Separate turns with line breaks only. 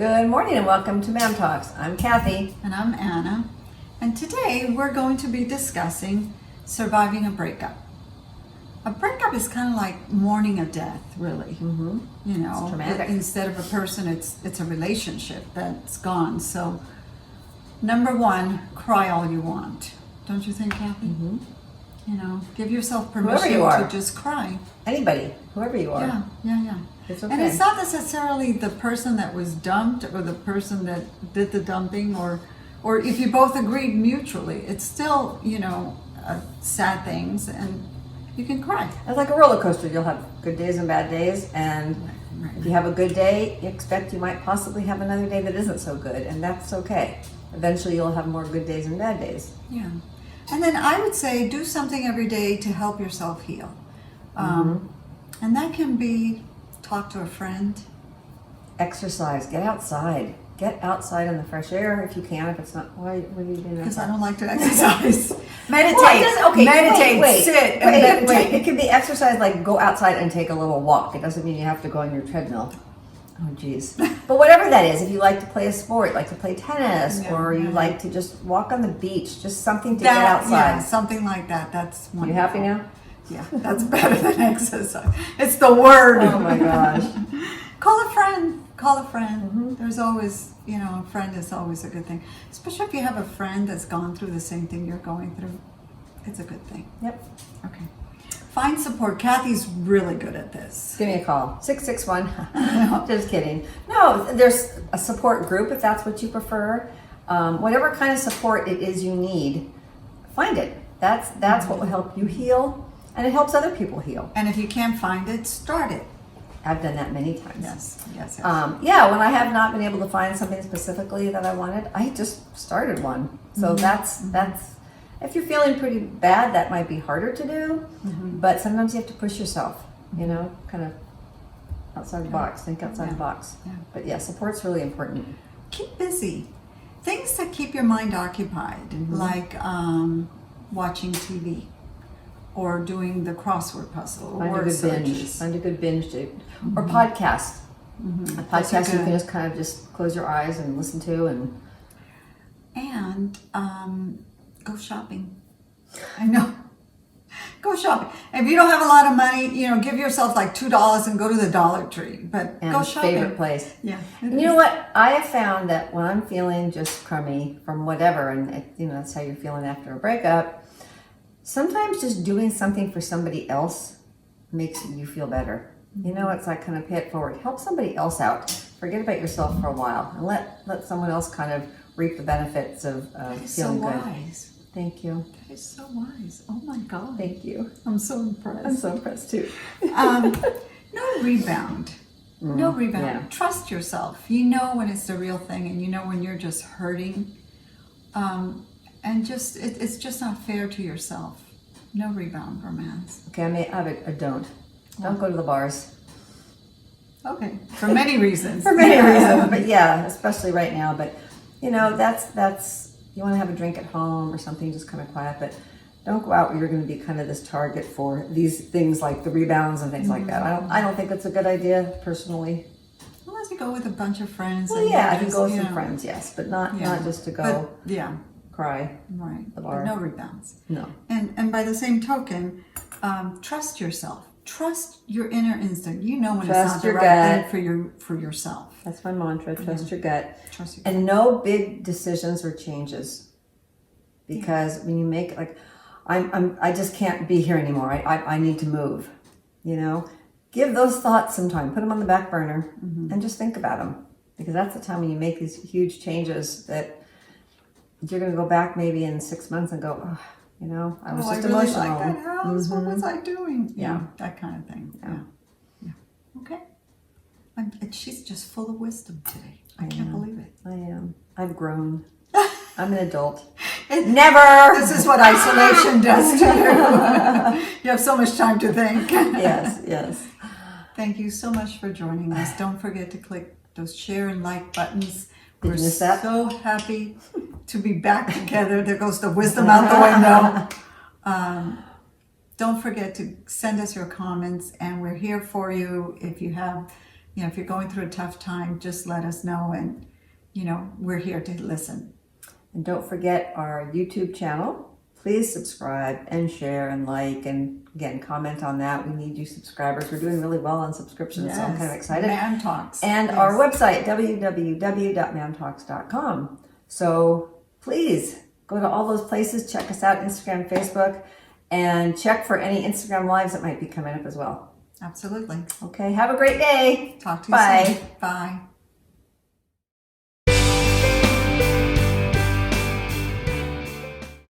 Good morning and welcome to Ma'am Talks. I'm Kathy.
And I'm Anna. And today we're going to be discussing surviving a breakup. A breakup is kind of like mourning a death, really.
Mm-hmm.
You know,
It's traumatic.
instead of a person, it's a relationship that's gone. So, number one, cry all you want. Don't you think, Kathy?
Mm-hmm.
You know, give yourself
Whoever
permission
you are.
to just cry.
Anybody, whoever you are.
Yeah.
It's okay.
And it's not necessarily the person that was dumped or the person that did the dumping or if you both agreed mutually. It's still, sad things and you can cry.
It's like a roller coaster. You'll have good days and bad days, and
Right.
if you have a good day, you expect you might possibly have another day that isn't so good, and that's okay. Eventually you'll have more good days and bad days.
Yeah. And then I would say do something every day to help yourself heal. And that can be talk to a friend.
Exercise, get outside. Get outside in the fresh air if you can. If it's not, what are you doing?
Because I don't like to exercise. Meditate.
Well, it doesn't- okay,
Meditate.
wait,
Sit and meditate.
wait. It can be exercise like go outside and take a little walk. It doesn't mean you have to go on your treadmill. Oh, geez. But whatever that is, if you like to play a sport, like to play tennis, or you like to just walk on the beach, just something to get outside.
Yeah, something like that. That's wonderful.
You happy now?
Yeah, that's better than exercise. It's the word.
Oh my gosh.
Call a friend. Call a friend.
Mm-hmm.
There's always, a friend is always a good thing. Especially if you have a friend that's gone through the same thing you're going through. It's a good thing.
Yep.
Okay. Find support. Kathy's really good at this.
Give me a call. 661. Just kidding. No, there's a support group if that's what you prefer. Whatever kind of support it is you need, find it. That's what will help you heal, and it helps other people heal.
And if you can't find it, start it.
I've done that many times.
Yes.
When I have not been able to find something specifically that I wanted, I just started one. So that's if you're feeling pretty bad, that might be harder to do. But sometimes you have to push yourself, kind of outside the box, think outside the box.
Yeah.
But yeah, support's really important.
Keep busy. Things that keep your mind occupied, like watching TV or doing the crossword puzzle or
Find a
word
good
searches.
binge. Find a good binge to, or podcast. A podcast you can just kind of just close your eyes and listen to
And go shopping. I know. Go shopping. If you don't have a lot of money, give yourself like $2 and go to the Dollar Tree. But
and
go shopping.
favorite place.
Yeah.
And you know what? I have found that when I'm feeling just crummy from whatever, and that's how you're feeling after a breakup, sometimes just doing something for somebody else makes you feel better. It's like kind of pay it forward. Help somebody else out. Forget about yourself for a while and let someone else kind of reap the benefits of feeling
so
good.
wise.
Thank you.
That is so wise. Oh my God.
Thank you.
I'm so impressed.
I'm so impressed too.
No rebound. No rebound.
yeah.
Trust yourself. You know when it's the real thing, and you know when you're just hurting. And it's just not fair to yourself. No rebound romance.
Okay, I don't. Don't go to the bars.
Okay. For many reasons.
For many reasons, but yeah, especially right now. But that's you want to have a drink at home or something, just kind of quiet. But don't go out where you're going to be kind of this target for these things like the rebounds and things like that. I don't think it's a good idea personally.
Unless you go with a bunch of friends.
Well,
and
yeah, I
you
can
just,
go with some friends, yes, but not just to go cry.
Right.
The bar.
But no rebounds.
No.
And by the same token, trust yourself. Trust your inner instinct. You know when
Trust
it's not the
your
right
gut.
thing for yourself.
That's my mantra. Trust your gut.
Trust your
And no big decisions or changes, because when you make like, I just can't be here anymore. I need to move. Give those thoughts some time. Put them on the back burner and just think about them, because that's the time when you make these huge changes that you're going to go back maybe in 6 months and go, I was just
really
emotional.
like that house. What was I doing? Yeah, that kind of thing. Yeah. Okay. She's just full of wisdom today. I can't believe it.
I am. I've grown. I'm an adult. Never.
This is what isolation does to you. You have so much time to think.
Yes.
Thank you so much for joining us. Don't forget to click those share and like buttons.
Did
We're
you miss that?
so happy to be back together. There goes the wisdom out the window. Don't forget to send us your comments, and we're here for you if you have you know, if you're going through a tough time, just let us know, and you know, we're here to listen.
And don't forget our YouTube channel. Please subscribe and share and like, and again, comment on that. We need you subscribers. We're doing really well on subscriptions, so I'm kind of excited.
Man Talks.
And our website, www.mantalks.com. So please go to all those places. Check us out, Instagram, Facebook, and check for any Instagram lives that might be coming up as well.
Absolutely.
Okay, have a great day.
Talk to you
Bye.
soon. Bye.